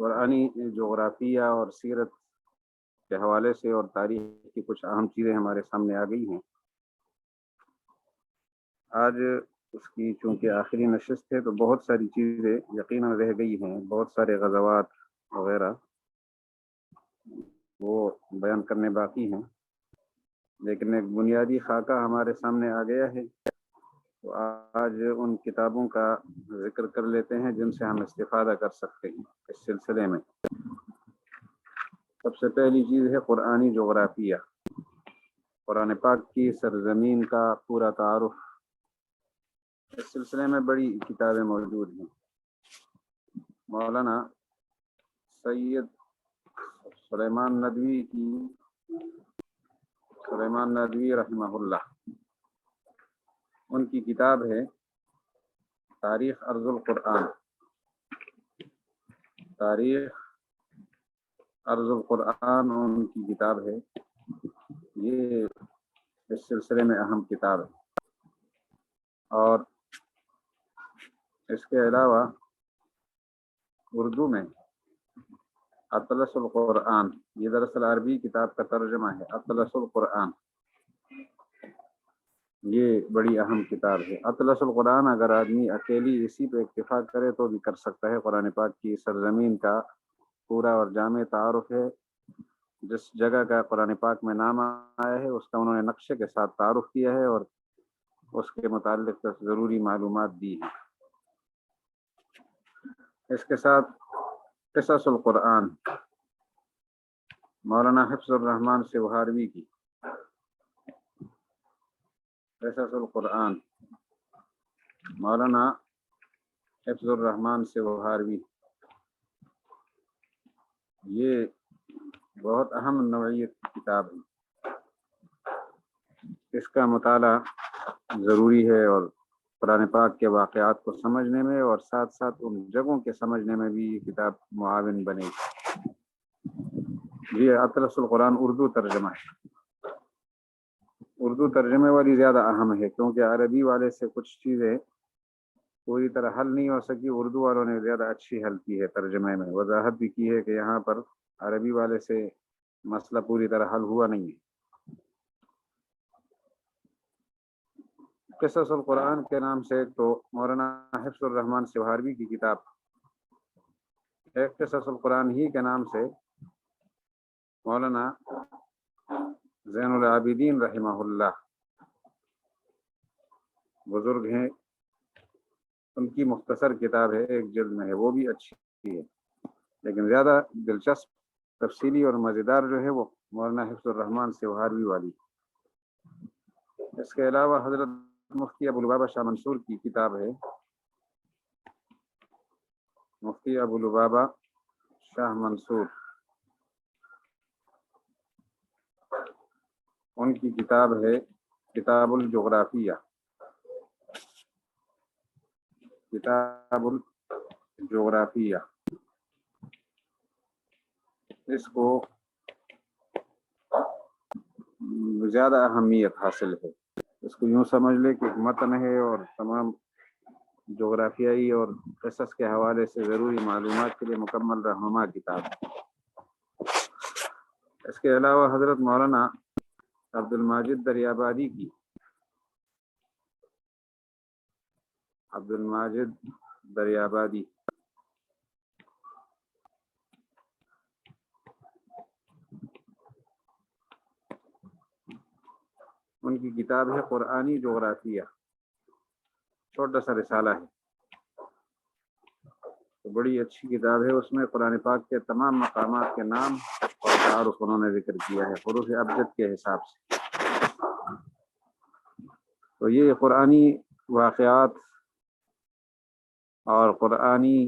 قرآنی جغرافیہ اور سیرت کے حوالے سے اور تاریخ کی کچھ اہم چیزیں ہمارے سامنے آ گئی ہیں۔ آج اس کی چونکہ آخری نشست ہے تو بہت ساری چیزیں یقیناً رہ گئی ہیں، بہت سارے غزوات وغیرہ وہ بیان کرنے باقی ہیں، لیکن ایک بنیادی خاکہ ہمارے سامنے آ گیا ہے۔ تو آج ان کتابوں کا ذکر کر لیتے ہیں جن سے ہم استفادہ کر سکتے ہیں اس سلسلے میں۔ سب سے پہلی چیز ہے قرآنی جغرافیہ، قرآن پاک کی سرزمین کا پورا تعارف۔ اس سلسلے میں بڑی کتابیں موجود ہیں۔ مولانا سید سلیمان ندوی رحمہ اللہ، ان کی کتاب ہے تاریخ ارض القرآن۔ تاریخ ارض القرآن ان کی کتاب ہے، یہ اس سلسلے میں اہم کتاب ہے۔ اور اس کے علاوہ اردو میں اطلس القرآن، یہ دراصل عربی کتاب کا ترجمہ ہے، اطلس القرآن، یہ بڑی اہم کتاب ہے۔ اطلس القرآن اگر آدمی اکیلی اسی پہ اکتفا کرے تو بھی کر سکتا ہے۔ قرآن پاک کی سرزمین کا پورا اور جامع تعارف ہے، جس جگہ کا قرآن پاک میں نام آیا ہے اس کا انہوں نے نقشے کے ساتھ تعارف کیا ہے اور اس کے متعلق ضروری معلومات دی ہیں۔ اس کے ساتھ قصص القرآن، مولانا حفظ الرحمان سوہاروی کی قصص القرآن، مولانا حفظ الرحمان سوہاروی، یہ بہت اہم نوعیت کی کتاب ہے، اس کا مطالعہ ضروری ہے اور قرآن پاک کے واقعات کو سمجھنے میں اور ساتھ ساتھ ان جگہوں کے سمجھنے میں بھی یہ کتاب معاون بنے گی۔ یہ اطلس القرآن اردو ترجمہ ہے۔ اردو ترجمے والی زیادہ اہم ہے کیونکہ عربی والے سے کچھ چیزیں پوری طرح حل نہیں ہو سکی، اردو والوں نے زیادہ اچھی حل کی ہے، ترجمے میں وضاحت بھی کی ہے کہ یہاں پر عربی والے سے مسئلہ پوری طرح حل ہوا نہیں ہے۔ قصص القرآن کے نام سے ایک تو مولانا حفظ الرحمان سوہاروی کی کتاب، ایک قصص القرآن ہی کے نام سے مولانا زین العابدین رحمہ اللہ، بزرگ ہیں، ان کی مختصر کتاب ہے، ایک جلد میں ہے، وہ بھی اچھی ہے، لیکن زیادہ دلچسپ، تفصیلی اور مزیدار جو ہے وہ مولانا حفظ الرحمان سوہاروی والی۔ اس کے علاوہ حضرت مفتی ابوالبابا شاہ منصور کی کتاب ہے، مفتی ابوالبابا شاہ منصور، ان کی کتاب ہے کتاب الجغرافیہ، کتاب الجغرافیہ، اس کو زیادہ اہمیت حاصل ہے۔ اس کو یوں سمجھ لے کہ ایک متن ہے اور تمام جغرافیائی اور قصص کے حوالے سے ضروری معلومات کے لیے مکمل رہنما کتاب ہے۔ اس کے علاوہ حضرت مولانا عبد الماجد دریابادی کی عبد الماجد دریابادی، ان کی کتاب ہے قرآنی جغرافیہ، چھوٹا سا رسالہ ہے، تو بڑی اچھی کتاب ہے۔ اس میں قرآن پاک کے تمام مقامات کے نام اور تعارف انہوں نے ذکر کیا ہے حروف ابجد کے حساب سے۔ تو یہ قرآنی واقعات اور قرآنی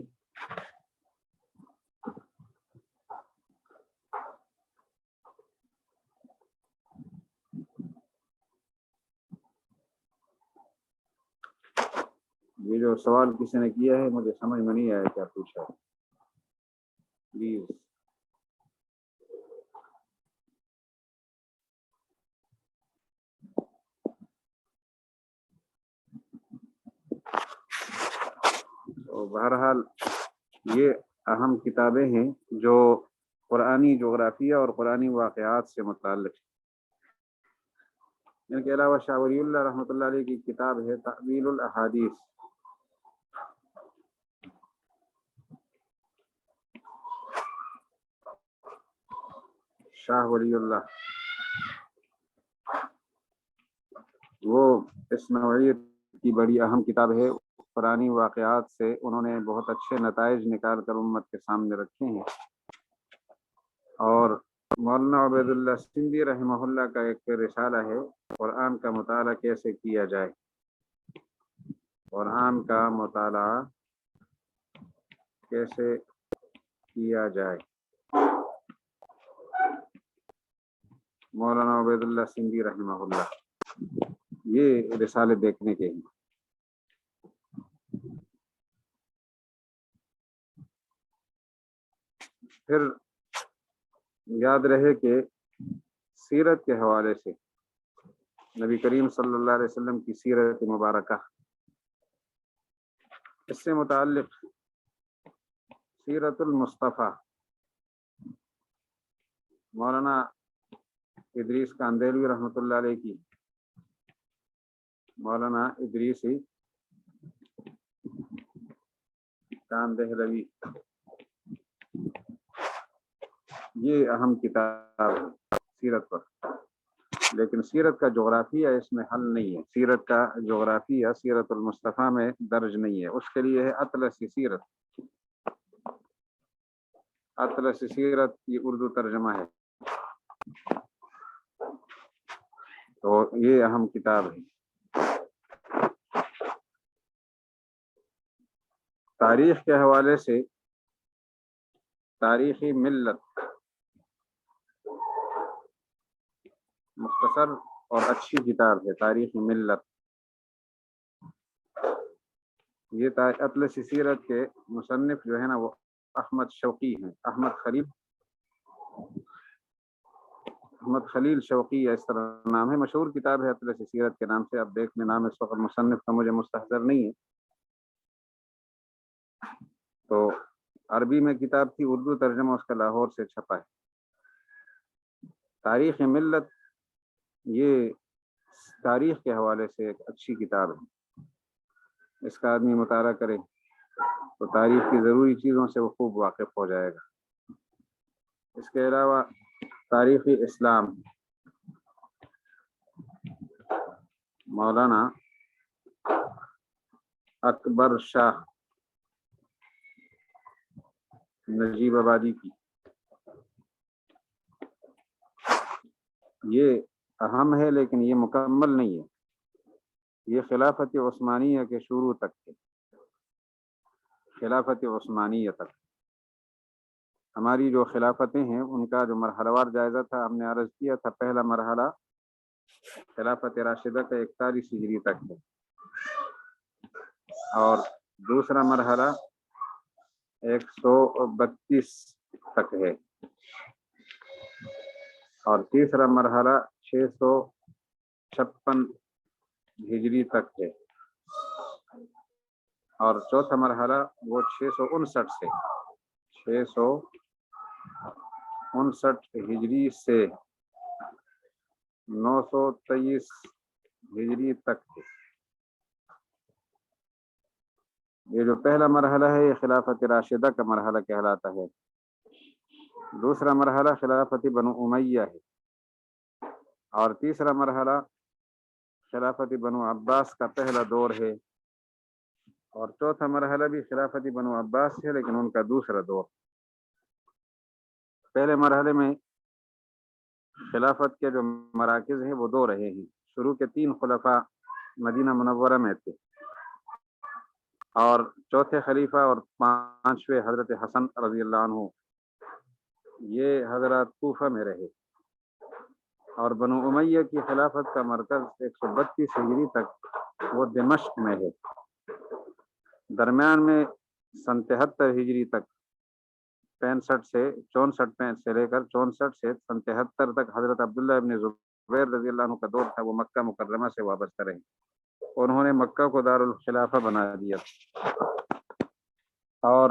یہ جو سوال کسی نے کیا ہے مجھے سمجھ میں نہیں آیا کیا پوچھا ہے، پلیز۔ تو بہرحال یہ اہم کتابیں ہیں جو قرآنی جغرافیہ اور قرآنی واقعات سے متعلق ہیں۔ ان کے علاوہ شاہ ولی اللہ رحمۃ اللہ علیہ کی کتاب ہے تأویل الاحادیث۔ شاہ ولی اللہ وہ اس نوعیت کی بڑی اہم کتاب ہے، قرآنی واقعات سے انہوں نے بہت اچھے نتائج نکال کر امت کے سامنے رکھے ہیں۔ اور مولانا عبید اللہ سندھی رحمہ اللہ کا ایک رسالہ ہے قرآن کا مطالعہ کیسے کیا جائے، قرآن کا مطالعہ کیسے کیا جائے، مولانا عبید اللہ سندھی رحمہ اللہ، یہ رسالے دیکھنے کے ہیں۔ پھر یاد رہے کہ سیرت کے حوالے سے نبی کریم صلی اللہ علیہ وسلم کی سیرت مبارکہ، اس سے متعلق سیرت المصطفیٰ مولانا ادریس کاندہلوی رحمۃ اللہ علیہ کی، مولانا ادریسی کاندہلوی، یہ اہم کتاب ہے سیرت پر، لیکن سیرت کا جغرافیہ اس میں حل نہیں ہے، سیرت کا جغرافیہ سیرت المصطفیٰ میں درج نہیں ہے، اس کے لیے ہے اطلس سیرت۔ اطلس سیرت یہ اردو ترجمہ ہے، تو یہ اہم کتاب ہے۔ تاریخ کے حوالے سے تاریخی ملت مختصر اور اچھی کتاب ہے، تاریخی ملت۔ یہ اطلس سیرت کے مصنف جو ہے نا وہ احمد شوقی ہیں، احمد خلیل شوقی ہے، اس طرح نام ہے، مشہور کتاب ہے اطلس سیرت کے نام سے، اب دیکھنے نام اس وقت مصنف کا مجھے مستحضر نہیں ہے۔ تو عربی میں کتاب تھی، اردو ترجمہ اس کا لاہور سے چھپا ہے۔ تاریخ ملت یہ تاریخ کے حوالے سے ایک اچھی کتاب ہے، اس کا آدمی مطالعہ کرے تو تاریخ کی ضروری چیزوں سے وہ خوب واقف ہو جائے گا۔ اس کے علاوہ تاریخی اسلام مولانا اکبر شاہ نجیب آبادی کی، یہ اہم ہے لیکن یہ مکمل نہیں ہے، یہ خلافت عثمانیہ کے شروع تک ہے، خلافت عثمانیہ تک۔ ہماری جو خلافتیں ہیں ان کا جو مرحلہ وار جائزہ تھا ہم نے عرض کیا تھا، پہلا مرحلہ خلافت راشدہ کا 41 ہجری تک ہے، اور دوسرا مرحلہ 132 تک ہے، اور تیسرا مرحلہ 656 ہجری تک ہے، اور چوتھا مرحلہ وہ 659 سے 659 ہجری سے 923 ہجری تک ہے۔ یہ جو پہلا مرحلہ ہے یہ خلافت راشدہ کا مرحلہ کہلاتا ہے، دوسرا مرحلہ خلافت بنو امیہ ہے، اور تیسرا مرحلہ خلافت بنو عباس کا پہلا دور ہے، اور چوتھا مرحلہ بھی خلافت بنو عباس ہے لیکن ان کا دوسرا دور۔ پہلے مرحلے میں خلافت کے جو مراکز ہیں وہ دو رہے ہیں، شروع کے 3 خلفاء مدینہ منورہ میں تھے، اور چوتھے خلیفہ اور 5ویں حضرت حسن رضی اللہ عنہ یہ حضرات کوفہ میں رہے، اور بنو امیہ کی خلافت کا مرکز 132 ہجری تک وہ دمشق میں ہے۔ درمیان میں سن 73 ہجری تک 65 سے 64 سے لے کر 64 سے سن 73 تک حضرت عبداللہ ابن زبیر رضی اللہ عنہ کا دور تھا، وہ مکہ مکرمہ سے وابستہ رہے، انہوں نے مکہ کو دارالخلافہ بنا دیا، اور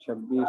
26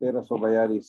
1342,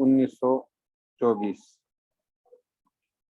1924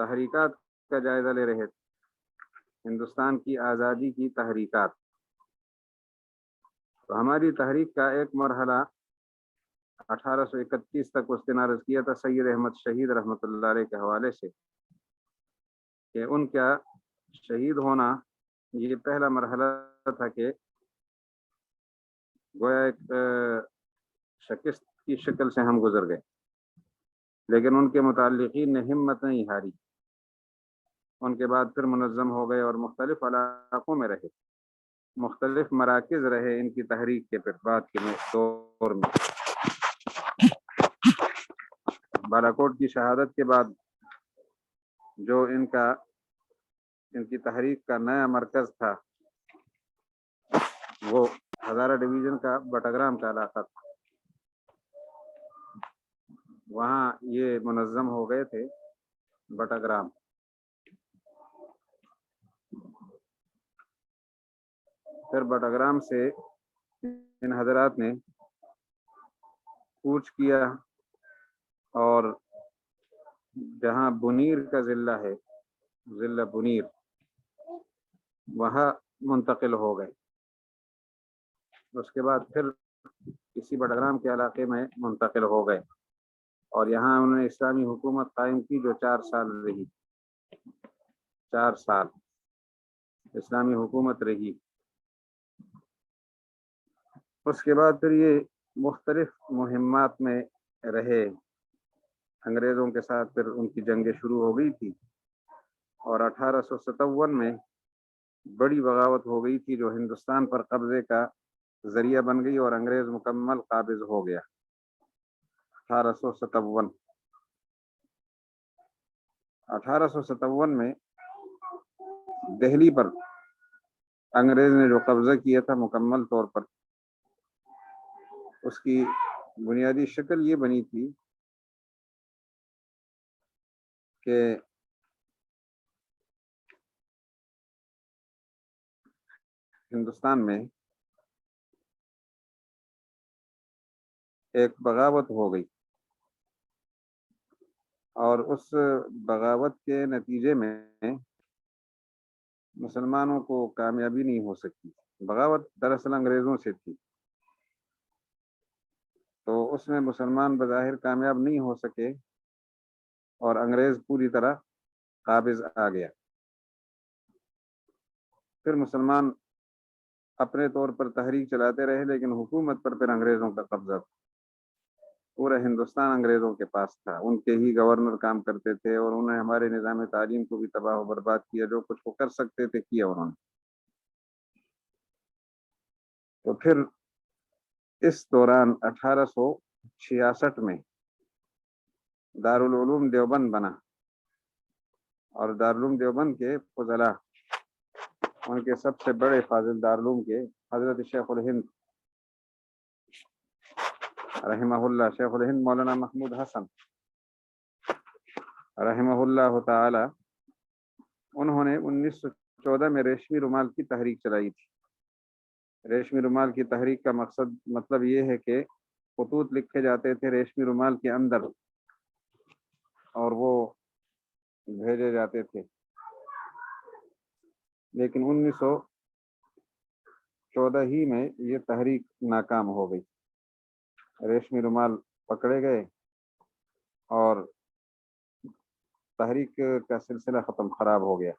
تحریکات کا جائزہ لے رہے تھے، ہندوستان کی آزادی کی تحریکات۔ تو ہماری تحریک کا ایک مرحلہ 1831 تک اس نے عرض کیا تھا سید احمد شہید رحمۃ اللہ علیہ کے حوالے سے کہ ان کا شہید ہونا یہ پہلا مرحلہ تھا کہ گویا ایک شکست کی شکل سے ہم گزر گئے، لیکن ان کے متعلقین نے ہمت نہیں ہاری۔ ان کے بعد پھر منظم ہو گئے اور مختلف علاقوں میں رہے، مختلف مراکز رہے ان کی تحریک کے پھر بعد کے دور میں۔ بالاکوٹ کی شہادت کے بعد جو ان کی تحریک کا نیا مرکز تھا وہ ہزارہ ڈویژن کا بٹاگرام کا علاقہ تھا، وہاں یہ منظم ہو گئے تھے بٹاگرام۔ پھر بٹاگرام سے ان حضرات نے کوچ کیا اور جہاں بنیر کا ضلع ہے، ضلع بنیر، وہاں منتقل ہو گئے۔ اس کے بعد پھر اسی بٹاگرام کے علاقے میں منتقل ہو گئے اور یہاں انہوں نے اسلامی حکومت قائم کی جو 4 سال رہی، 4 سال اسلامی حکومت رہی۔ اس کے بعد پھر یہ مختلف مہمات میں رہے، انگریزوں کے ساتھ پھر ان کی جنگیں شروع ہو گئی تھی اور 1857 میں بڑی بغاوت ہو گئی تھی جو ہندوستان پر قبضے کا ذریعہ بن گئی اور انگریز مکمل قابض ہو گیا۔ 1857 میں دہلی پر انگریز نے جو قبضہ کیا تھا مکمل طور پر، اس کی بنیادی شکل یہ بنی تھی کہ ہندوستان میں ایک بغاوت ہو گئی اور اس بغاوت کے نتیجے میں مسلمانوں کو کامیابی نہیں ہو سکی۔ بغاوت دراصل انگریزوں سے تھی، تو اس میں مسلمان بظاہر کامیاب نہیں ہو سکے اور انگریز پوری طرح قابض آ گیا۔ پھر مسلمان اپنے طور پر تحریک چلاتے رہے لیکن حکومت پر پھر انگریزوں کا قبضہ تھا، پورا ہندوستان انگریزوں کے پاس تھا، ان کے ہی گورنر کام کرتے تھے اور انہوں نے ہمارے نظام تعلیم کو بھی تباہ و برباد کیا، جو کچھ وہ کر سکتے تھے کیا انہوں نے۔ تو پھر اس دوران 1866 میں دارالعلوم دیوبند بنا اور دارالعلوم دیوبند کے فضلاء، ان کے سب سے بڑے فاضل دارالعلوم کے حضرت شیخ الہند رحمہ اللہ، شیخ الہند مولانا محمود حسن رحمہ اللہ تعالی، انہوں نے 1914 میں ریشمی رومال کی تحریک چلائی تھی۔ ریشمی رومال کی تحریک کا مطلب یہ ہے کہ خطوط لکھے جاتے تھے ریشمی رومال کے اندر اور وہ بھیجے جاتے تھے، لیکن 1914 ہی میں یہ تحریک ناکام ہو گئی، ریشمی رومال پکڑے گئے اور تحریک کا سلسلہ خراب ہو گیا۔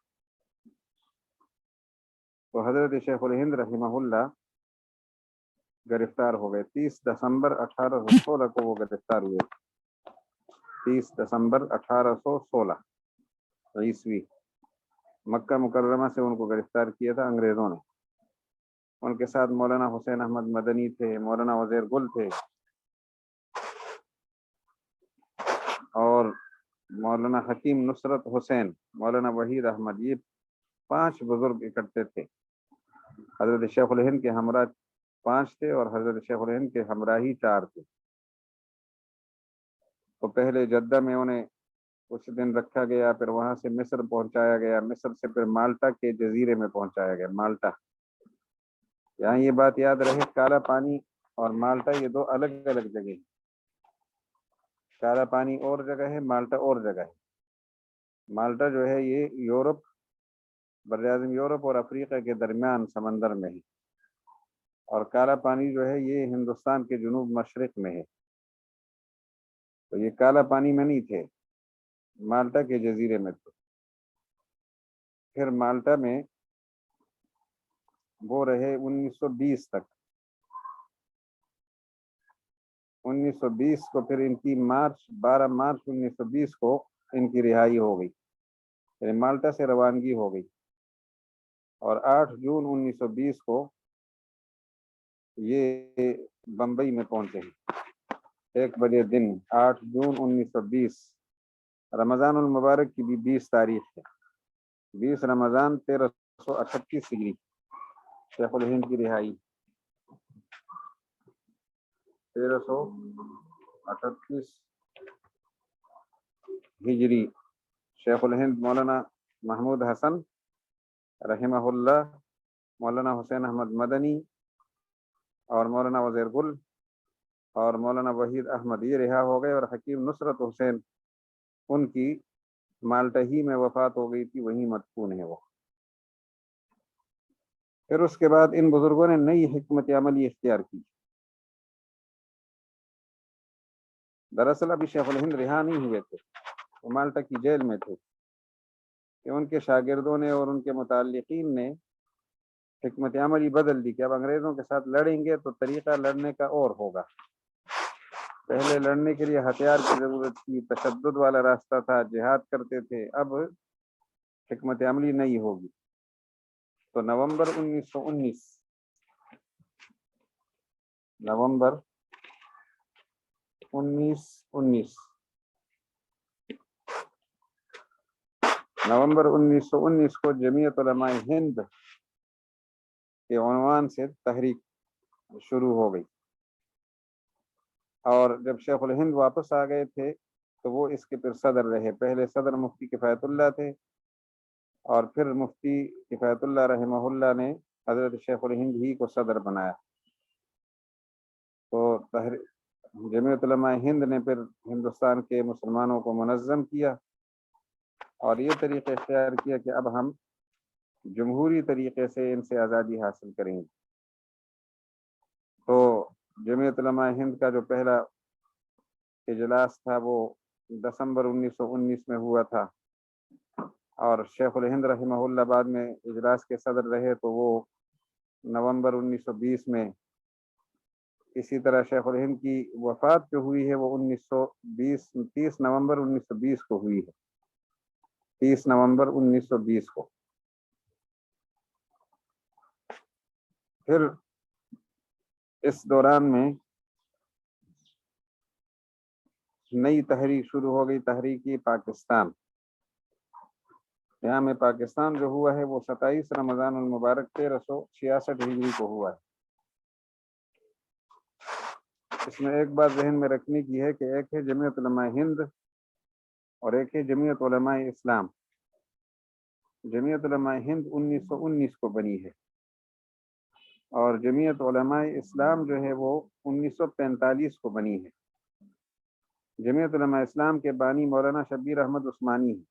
تو حضرت شیخ الہند رحمہ اللہ گرفتار ہو گئے۔ 30 دسمبر 1816 کو وہ گرفتار ہوئے، 30 دسمبر 1816 عیسوی، مکہ مکرمہ سے ان کو گرفتار کیا تھا انگریزوں نے۔ ان کے ساتھ مولانا حسین احمد مدنی تھے، مولانا وزیر گل تھے اور مولانا حکیم نصرت حسین، مولانا وحید احمد، یہ 5 بزرگ اکٹھے تھے۔ حضرت شیخ الہند کے ہمراہ 5 تھے اور حضرت شیخ الہند کے ہمراہی 4 تھے۔ تو پہلے جدہ میں انہیں کچھ دن رکھا گیا، پھر وہاں سے مصر پہنچایا گیا، مصر سے پھر مالٹا کے جزیرے میں پہنچایا گیا، مالٹا۔ یہاں یہ بات یاد رہے، کالا پانی اور مالٹا یہ 2 الگ الگ جگہ ہیں، کالا پانی اور جگہ ہے، مالٹا اور جگہ ہے۔ مالٹا جو ہے یہ یورپ، بر اعظم یورپ اور افریقہ کے درمیان سمندر میں ہے، اور کالا پانی جو ہے یہ ہندوستان کے جنوب مشرق میں ہے۔ تو یہ کالا پانی میں نہیں تھے، مالٹا کے جزیرے میں تھے۔ پھر مالٹا میں وہ رہے 1920 تک۔ 1920 کو پھر ان کی 12 مارچ 1920 کو ان کی رہائی ہو گئی، یعنی مالٹا سے روانگی ہو گئی، اور 8 جون 1920 کو یہ بمبئی میں پہنچے ہیں۔ 1 بجے دن 8 جون 1920، رمضان المبارک کی بھی 20 تاریخ ہے، 20 رمضان 1338 ہجری، شیخ الہند کی رہائی 1338 ہجری۔ شیخ الہند مولانا محمود حسن رحمہ اللہ، مولانا حسین احمد مدنی اور مولانا وزیر گل اور مولانا وحید احمد یہ رہا ہو گئے، اور حکیم نصرت حسین ان کی مالٹا ہی میں وفات ہو گئی تھی، وہیں مدفون ہے وہ۔ پھر اس کے بعد ان بزرگوں نے نئی حکمت عملی اختیار کی۔ دراصل ابھی شیخ الہند رہا نہیں ہوئے تھے، وہ مالٹا کی جیل میں تھے، کہ ان کے شاگردوں نے اور ان کے متعلقین نے حکمت عملی بدل دی کہ اب انگریزوں کے ساتھ لڑیں گے تو طریقہ لڑنے کا اور ہوگا۔ پہلے لڑنے کے لیے ہتھیار کی ضرورت تھی، تشدد والا راستہ تھا، جہاد کرتے تھے، اب حکمت عملی نہیں ہوگی۔ تو نومبر 1919 نومبر 1919 کو جمعیت علماء ہند کے عنوان سے تحریک شروع ہو گئی، اور جب شیخ الہند واپس آ گئے تھے تو وہ اس کے پھر صدر رہے۔ پہلے صدر مفتی کفایت اللہ تھے، اور پھر مفتی کفایت اللہ رحمہ اللہ نے حضرت شیخ الہند ہی کو صدر بنایا۔ تو جمعیت علماء ہند نے پھر ہندوستان کے مسلمانوں کو منظم کیا، اور یہ طریقہ اختیار کیا کہ اب ہم جمہوری طریقے سے ان سے آزادی حاصل کریں گے۔ تو جمعیت علماء ہند کا جو پہلا اجلاس تھا وہ دسمبر 1919 میں ہوا تھا، اور شیخ الہند رحمہ اللہ بعد میں اجلاس کے صدر رہے، تو وہ نومبر 1920 میں۔ اسی طرح شیخ الہند کی وفات جو ہوئی ہے وہ 30 نومبر 1920 کو ہوئی ہے، 30 نومبر 1920 کو۔ پھر اس دوران میں نئی تحریک شروع ہو گئی، تحریکی پاکستان۔ یہاں میں پاکستان جو ہوا ہے وہ 27 رمضان المبارک 1366 ہجری کو ہوا ہے۔ اس میں ایک بات ذہن میں رکھنے کی ہے کہ ایک ہے جمعیت علماء ہند اور ایک ہے جمعیت علماء اسلام۔ جمعیت علماء ہند 1919 کو بنی ہے، اور جمعیت علماء اسلام جو ہے وہ 1945 کو بنی ہے۔ جمعیت علماء اسلام کے بانی مولانا شبیر احمد عثمانی ہیں۔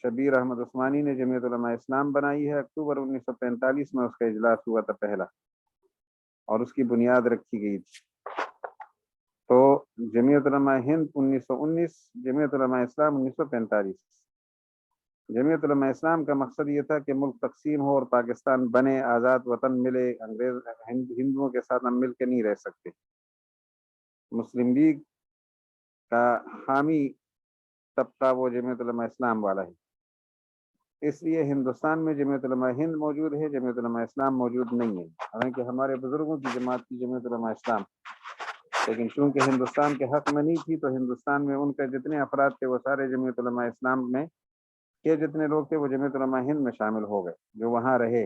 شبیر احمد عثمانی نے جمعیت علماء اسلام بنائی ہے، اکتوبر 1945 میں اس کا اجلاس ہوا تھا پہلا، اور اس کی بنیاد رکھی گئی تھی۔ تو جمعیت علماء ہند 1919، جمعیت علماء اسلام 1945۔ جمعیت علماء اسلام کا مقصد یہ تھا کہ ملک تقسیم ہو اور پاکستان بنے، آزاد وطن ملے، انگریز ہندوؤں کے ساتھ ہم مل کے نہیں رہ سکتے۔ مسلم لیگ کا حامی طبقہ وہ جمعیت علماء اسلام والا ہے، اس لیے ہندوستان میں جمعیت علماء ہند موجود ہے، جمعیت علماء اسلام موجود نہیں ہے، حالانکہ ہمارے بزرگوں کی جماعت کی جمعیت علماء اسلام، لیکن چونکہ ہندوستان کے حق میں نہیں تھی تو ہندوستان میں ان کے جتنے افراد تھے وہ سارے جمعیت علماء اسلام میں کے جتنے لوگ تھے وہ جمعیت علماء ہند میں شامل ہو گئے، جو وہاں رہے۔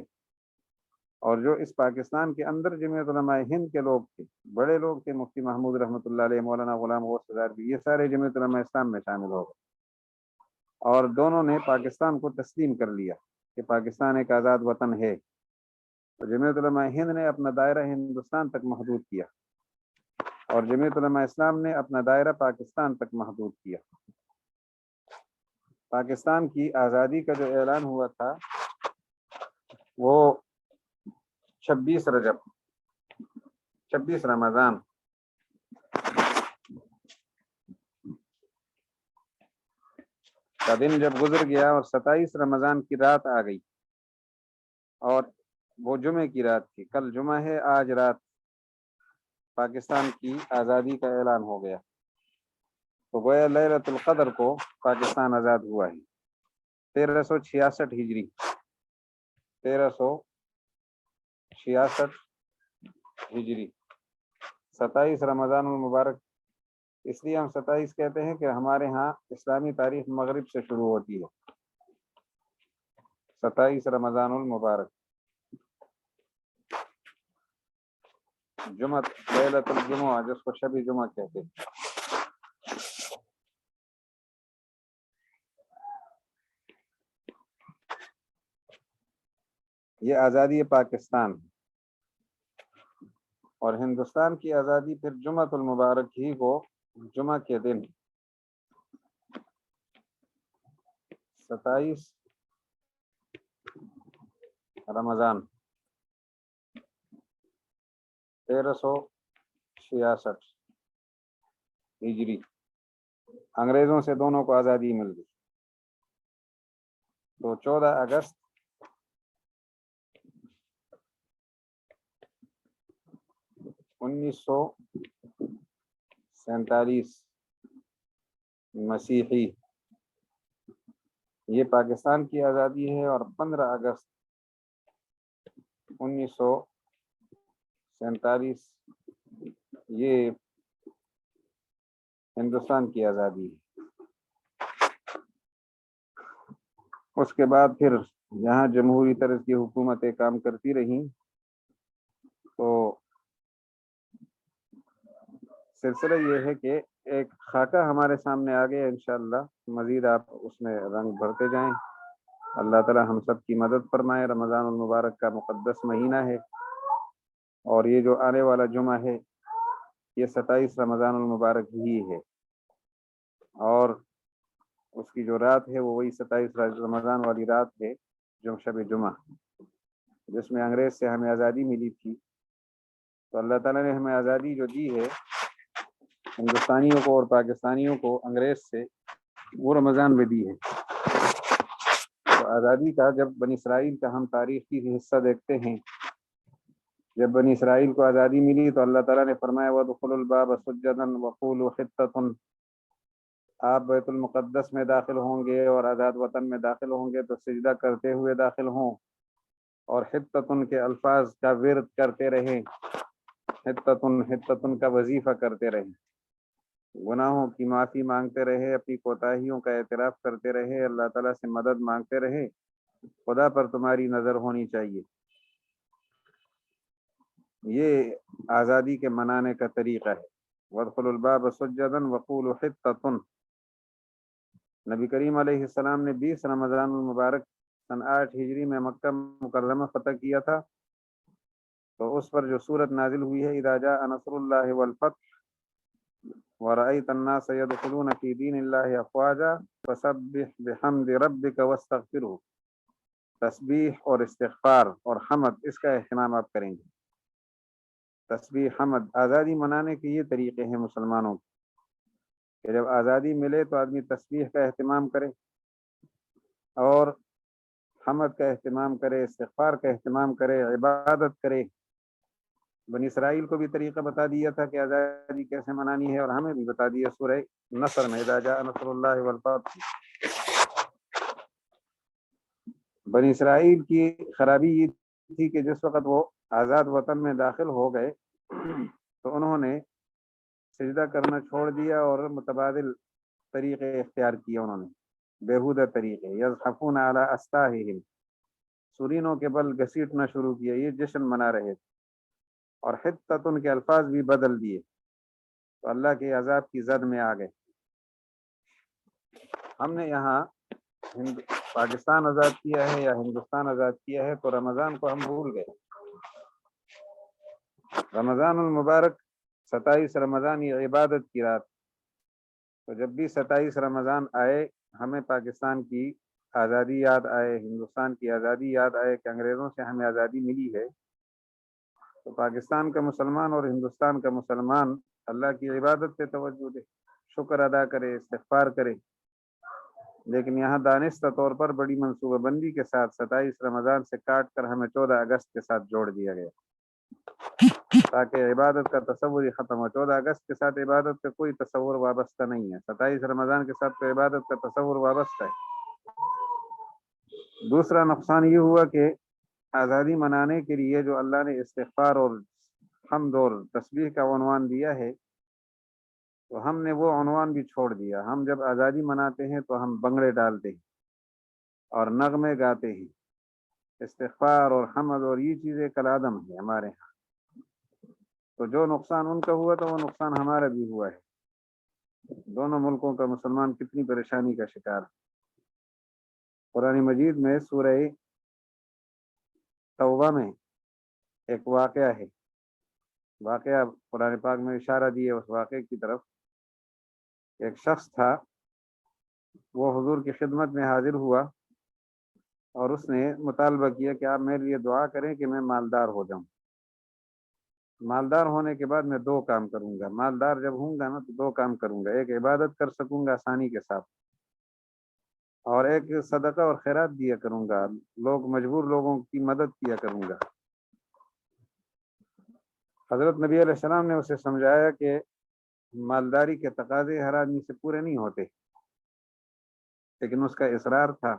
اور جو اس پاکستان کے اندر جمعیت علماء ہند کے لوگ تھے، بڑے لوگ تھے، مفتی محمود رحمۃ اللہ علیہ، مولانا غلام غوث قادری، یہ سارے جمعیت علماء اسلام میں شامل ہو گئے، اور دونوں نے پاکستان کو تسلیم کر لیا کہ پاکستان ایک آزاد وطن ہے۔ تو جمعیت علماء ہند نے اپنا دائرہ ہندوستان تک محدود کیا، اور جمعیت علماء اسلام نے اپنا دائرہ پاکستان تک محدود کیا۔ پاکستان کی آزادی کا جو اعلان ہوا تھا وہ 26 رجب 26 رمضان کا دن جب گزر گیا اور 27 رمضان کی رات آ گئی اور وہ جمعے کی رات تھی. کل جمعہ ہے، آج رات پاکستان کی آزادی کا اعلان ہو گیا. تو گویا لیلۃ القدر کو پاکستان آزاد ہوا ہے 1366 ہجری 1366 ہجری 27 رمضان المبارک. اس لیے ہم 27 کہتے ہیں کہ ہمارے ہاں اسلامی تاریخ مغرب سے شروع ہوتی ہے. 27 رمضان المبارک جمعہ لیلۃ الجمعہ جس کو شب جمعہ کہتے ہیں. یہ آزادی پاکستان اور ہندوستان کی آزادی پھر جمعہ المبارک ہی کو جمعہ کے دن 27 رمضان 1366 ہجری انگریزوں سے دونوں کو آزادی مل گئی. تو 14 اگست 1947 مسیحی یہ پاکستان کی آزادی ہے اور 15 اگست 1947 یہ ہندوستان کی آزادی ہے. اس کے بعد پھر یہاں جمہوری طرز کی حکومتیں کام کرتی رہیں. تو سلسلہ یہ ہے کہ ایک خاکہ ہمارے سامنے آ گیا. انشاءاللہ مزید آپ اس میں رنگ بھرتے جائیں. اللہ تعالی ہم سب کی مدد فرمائے. رمضان المبارک کا مقدس مہینہ ہے اور یہ جو آنے والا جمعہ ہے یہ 27 رمضان المبارک ہی ہے اور اس کی جو رات ہے وہ وہی 27 رمضان والی رات ہے جو شب جمعہ جس میں انگریز سے ہمیں آزادی ملی تھی. تو اللہ تعالیٰ نے ہمیں آزادی جو دی ہے ہندوستانیوں کو اور پاکستانیوں کو انگریز سے وہ رمضان میں دی ہے. تو آزادی کا جب بنی اسرائیل کا ہم تاریخی حصہ دیکھتے ہیں جب بنی اسرائیل کو آزادی ملی تو اللہ تعالیٰ نے فرمایا وَادْخُلُوا الْبَابَ سُجَّدًا وَقُولُوا حِطَّةٌ آپ بیت المقدس میں داخل ہوں گے اور آزاد وطن میں داخل ہوں گے تو سجدہ کرتے ہوئے داخل ہوں اور حِطَّةٌ کے الفاظ کا ورد کرتے رہیں. حِطَّةٌ کا وظیفہ کرتے رہیں. گناہوں کی معافی مانگتے رہے. اپنی کوتاہیوں کا اعتراف کرتے رہے. اللہ تعالیٰ سے مدد مانگتے رہے. خدا پر تمہاری نظر ہونی چاہیے. یہ آزادی کے منانے کا طریقہ ہے. وَادْخُلُوا الْبَابَ سُجَّدًا وَقُولُوا حِطَّةٌ. نبی کریم علیہ السلام نے 20 رمضان المبارک سن 8 ہجری میں مکہ مکرمہ فتح کیا تھا. تو اس پر جو سورت نازل ہوئی ہے اذا جاء نصر اللہ والفتح ورأيت الناس يدخلون في دين الله افواجا فسبح بحمد ربك واستغفره. تسبیح اور استغفار اور حمد اس کا اہتمام آپ کریں گے. تسبیح حمد آزادی منانے کے یہ طریقے ہیں مسلمانوں کہ جب آزادی ملے تو آدمی تسبیح کا اہتمام کرے اور حمد کا اہتمام کرے، استغفار کا اہتمام کرے، عبادت کرے. بنی اسرائیل کو بھی طریقہ بتا دیا تھا کہ آزادی کیسے منانی ہے اور ہمیں بھی بتا دیا سورہ نصر میں اذا جاء نصر اللہ والفتح. بنی اسرائیل کی خرابی یہ تھی کہ جس وقت وہ آزاد وطن میں داخل ہو گئے تو انہوں نے سجدہ کرنا چھوڑ دیا اور متبادل طریقے اختیار کیے. انہوں نے بیہودہ طریقے یزحفون علی استاہہم سورینوں کے بل گھسیٹنا شروع کیا. یہ جشن منا رہے تھے اور حطتن کے الفاظ بھی بدل دیے تو اللہ کے عذاب کی زد میں آ گئے. ہم نے یہاں پاکستان آزاد کیا ہے یا ہندوستان آزاد کیا ہے تو رمضان کو ہم بھول گئے. رمضان المبارک 27 رمضان یہ عبادت کی رات. تو جب بھی 27 رمضان آئے ہمیں پاکستان کی آزادی یاد آئے، ہندوستان کی آزادی یاد آئے کہ انگریزوں سے ہمیں آزادی ملی ہے، تو پاکستان کا مسلمان اور ہندوستان کا مسلمان اللہ کی عبادت پہ توجہ دے، شکر ادا کرے، استغفار کرے۔ لیکن یہاں دانستہ طور پر بڑی منصوبہ بندی کے ساتھ 27 رمضان سے کاٹ کر ہمیں 14 اگست کے ساتھ جوڑ دیا گیا تاکہ عبادت کا تصور ہی ختم ہو۔ 14 اگست کے ساتھ عبادت کا کوئی تصور وابستہ نہیں ہے، 27 رمضان کے ساتھ تو عبادت کا تصور وابستہ ہے۔ دوسرا نقصان یہ ہوا کہ آزادی منانے کے لیے جو اللہ نے استغفار اور حمد اور تسبیح کا عنوان دیا ہے، تو ہم نے وہ عنوان بھی چھوڑ دیا۔ ہم جب آزادی مناتے ہیں تو ہم بنگڑے ڈالتے ہیں اور نغمے گاتے ہیں۔ استغفار اور حمد اور یہ چیزیں کالعدم ہے ہمارے ہاں، تو جو نقصان ان کا ہوا تو وہ نقصان ہمارا بھی ہوا ہے۔ دونوں ملکوں کا مسلمان کتنی پریشانی کا شکار ہے۔ قرآن مجید میں سورہ توبہ میں ایک واقعہ ہے، واقعہ قرآن پاک میں اشارہ دیا اس واقعے کی طرف۔ ایک شخص تھا، وہ حضور کی خدمت میں حاضر ہوا اور اس نے مطالبہ کیا کہ آپ میرے لیے دعا کریں کہ میں مالدار ہو جاؤں۔ مالدار ہونے کے بعد میں 2 کام کروں گا، مالدار جب ہوں گا نا تو 2 کام کروں گا، ایک عبادت کر سکوں گا آسانی کے ساتھ، اور ایک صدقہ اور خیرات دیا کروں گا، مجبور لوگوں کی مدد کیا کروں گا۔ حضرت نبی علیہ السلام نے اسے سمجھایا کہ مالداری کے تقاضے ہر آدمی سے پورے نہیں ہوتے، لیکن اس کا اصرار تھا۔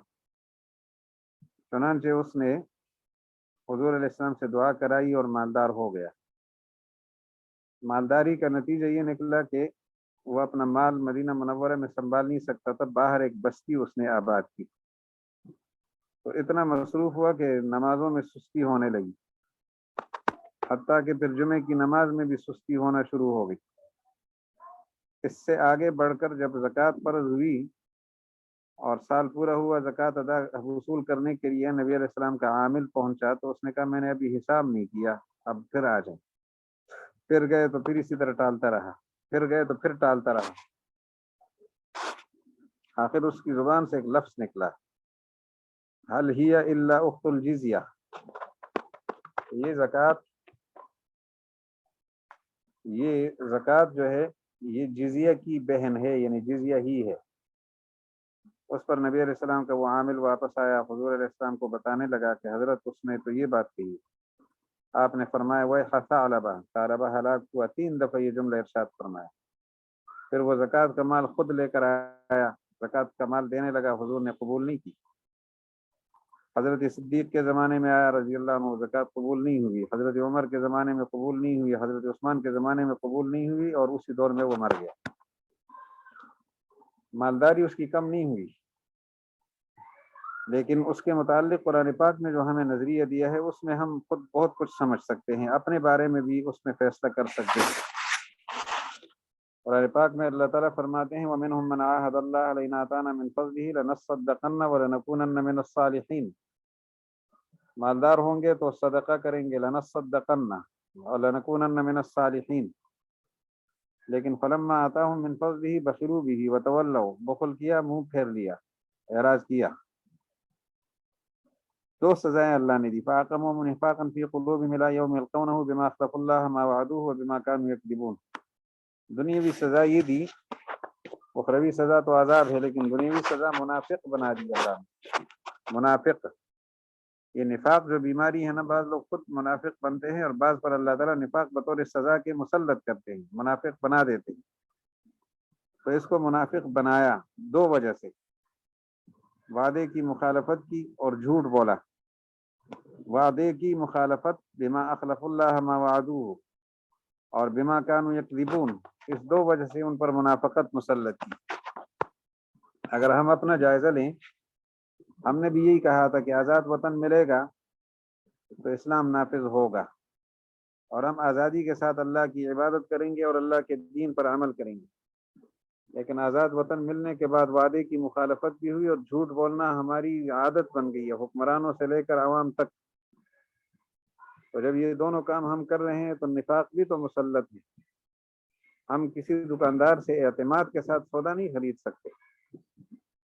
چنانچہ اس نے حضور علیہ السلام سے دعا کرائی اور مالدار ہو گیا۔ مالداری کا نتیجہ یہ نکلا کہ وہ اپنا مال مدینہ منورہ میں سنبھال نہیں سکتا تھا، باہر ایک بستی اس نے آباد کی، تو اتنا مصروف ہوا کہ نمازوں میں سستی ہونے لگی، حتیٰ کہ پھر جمعے کی نماز میں بھی سستی ہونا شروع ہو گئی۔ اس سے آگے بڑھ کر جب زکوٰۃ فرض ہوئی اور سال پورا ہوا زکوٰۃ ادا وصول کرنے کے لیے نبی علیہ السلام کا عامل پہنچا، تو اس نے کہا میں نے ابھی حساب نہیں کیا، اب پھر آ جائیں۔ پھر گئے تو پھر اسی طرح ٹالتا رہا، پھر گئے تو پھر ٹالتا رہا۔ آخر اس کی زبان سے ایک لفظ نکلا، حل ہی الا اخت الجزیہ، یہ زکوٰۃ جو ہے یہ جزیہ کی بہن ہے، یعنی جزیہ ہی ہے۔ اس پر نبی علیہ السلام کا وہ عامل واپس آیا، حضور علیہ السلام کو بتانے لگا کہ حضرت اس نے تو یہ بات کہی۔ آپ نے فرمایا وَيْحَ ثَعْلَبَ، ثعلبہ ہلاک ہوا، 3 دفعہ یہ جملہ ارشاد فرمایا۔ پھر وہ زکوٰۃ کا مال خود لے کر آیا، زکوٰۃ کا مال دینے لگا، حضور نے قبول نہیں کی۔ حضرت صدیق کے زمانے میں آیا رضی اللہ عنہ، زکوٰۃ قبول نہیں ہوئی، حضرت عمر کے زمانے میں قبول نہیں ہوئی، حضرت عثمان کے زمانے میں قبول نہیں ہوئی، اور اسی دور میں وہ مر گیا۔ مالداری اس کی کم نہیں ہوئی، لیکن اس کے متعلق قرآن پاک نے جو ہمیں نظریہ دیا ہے اس میں ہم خود بہت کچھ سمجھ سکتے ہیں، اپنے بارے میں بھی اس میں فیصلہ کر سکتے ہیں۔ قرآن پاک میں اللہ تعالیٰ فرماتے ہیں وَمِنْهُمْ مَنْ عَاهَدَ اللَّهَ لَئِنْ آتَانَا مِنْ فَضْلِهِ لَنَصَّدَّقَنَّ وَلَنَكُونَنَّ مِنَ الصَّالِحِينَ، مالدار ہوں گے تو صدقہ کریں گے، لَنَصَّدَّقَنَّ وَلَنَكُونَنَّ مِنَ الصَّالِحِينَ، لیکن فَلَمَّا آتَاهُم مِنْ فَضْلِهِ بَخِلُوا بِهِ وَتَوَلَّوْا، بخل کیا، منہ پھیر لیا، اعراض کیا۔ 2 سزائیں اللہ نے دی، فَأَعْقَبَهُمْ نِفَاقًا فِي قُلُوبِهِمْ إِلَىٰ يَوْمِ يَلْقَوْنَهُ بِمَا أَخْلَفُوا اللَّهَ مَا وَعَدُوهُ وَبِمَا كَانُوا يَكْذِبُونَ۔ دنیاوی سزا یہ دی، اخروی سزا تو عذاب ہے، لیکن دنیاوی سزا منافق بنا دی اللہ نے۔ منافق، یہ نفاق جو بیماری ہے نا، بعض لوگ خود منافق بنتے ہیں اور بعض پر اللہ تعالیٰ نفاق بطور سزا کے مسلط کرتے ہیں، منافق بنا دیتے ہیں۔ تو اس کو منافق بنایا 2 وجہ سے، وعدے کی مخالفت کی اور جھوٹ بولا۔ وعدے کی مخالفت بما اخلف اللہ ما وعدوہ، اور بما کانوا یکذبون، اس 2 وجہ سے ان پر منافقت مسلط کی۔ اگر ہم اپنا جائزہ لیں، ہم نے بھی یہی کہا تھا کہ آزاد وطن ملے گا تو اسلام نافذ ہوگا، اور ہم آزادی کے ساتھ اللہ کی عبادت کریں گے اور اللہ کے دین پر عمل کریں گے۔ لیکن آزاد وطن ملنے کے بعد وعدے کی مخالفت بھی ہوئی اور جھوٹ بولنا ہماری عادت بن گئی ہے، حکمرانوں سے لے کر عوام تک۔ تو جب یہ دونوں کام ہم کر رہے ہیں تو نفاق بھی تو مسلط ہے۔ ہم کسی دکاندار سے اعتماد کے ساتھ سودا نہیں خرید سکتے،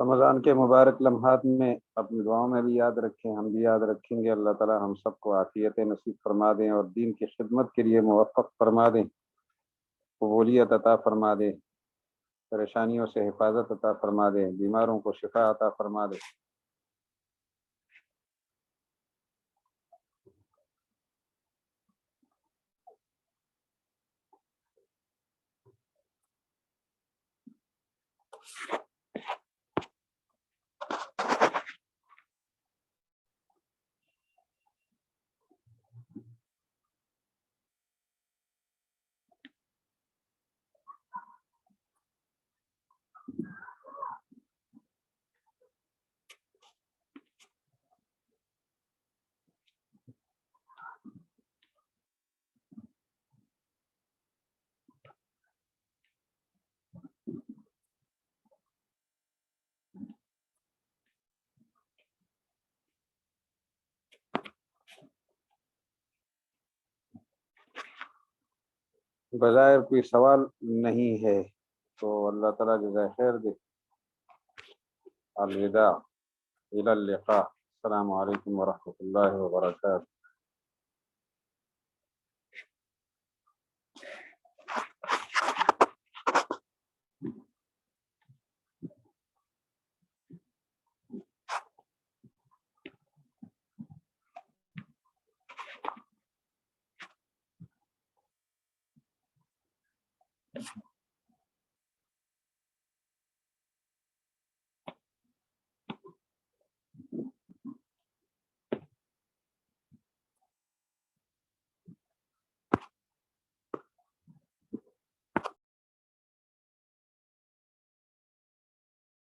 رمضان کے مبارک لمحات میں اپنی دعاؤں میں بھی یاد رکھیں، ہم بھی یاد رکھیں گے۔ اللہ تعالی ہم سب کو عافیت نصیب فرما دیں اور دین کی خدمت کے لیے موفق فرما دیں، قبولیت عطا فرما دیں، پریشانیوں سے حفاظت عطا فرما دیں، بیماروں کو شفا عطا فرما دیں۔ بظاہر کوئی سوال نہیں ہے تو اللہ تعالیٰ جزائے خیر دے۔ الوداع، الی اللقاء، السلام علیکم ورحمۃ اللہ وبرکاتہ۔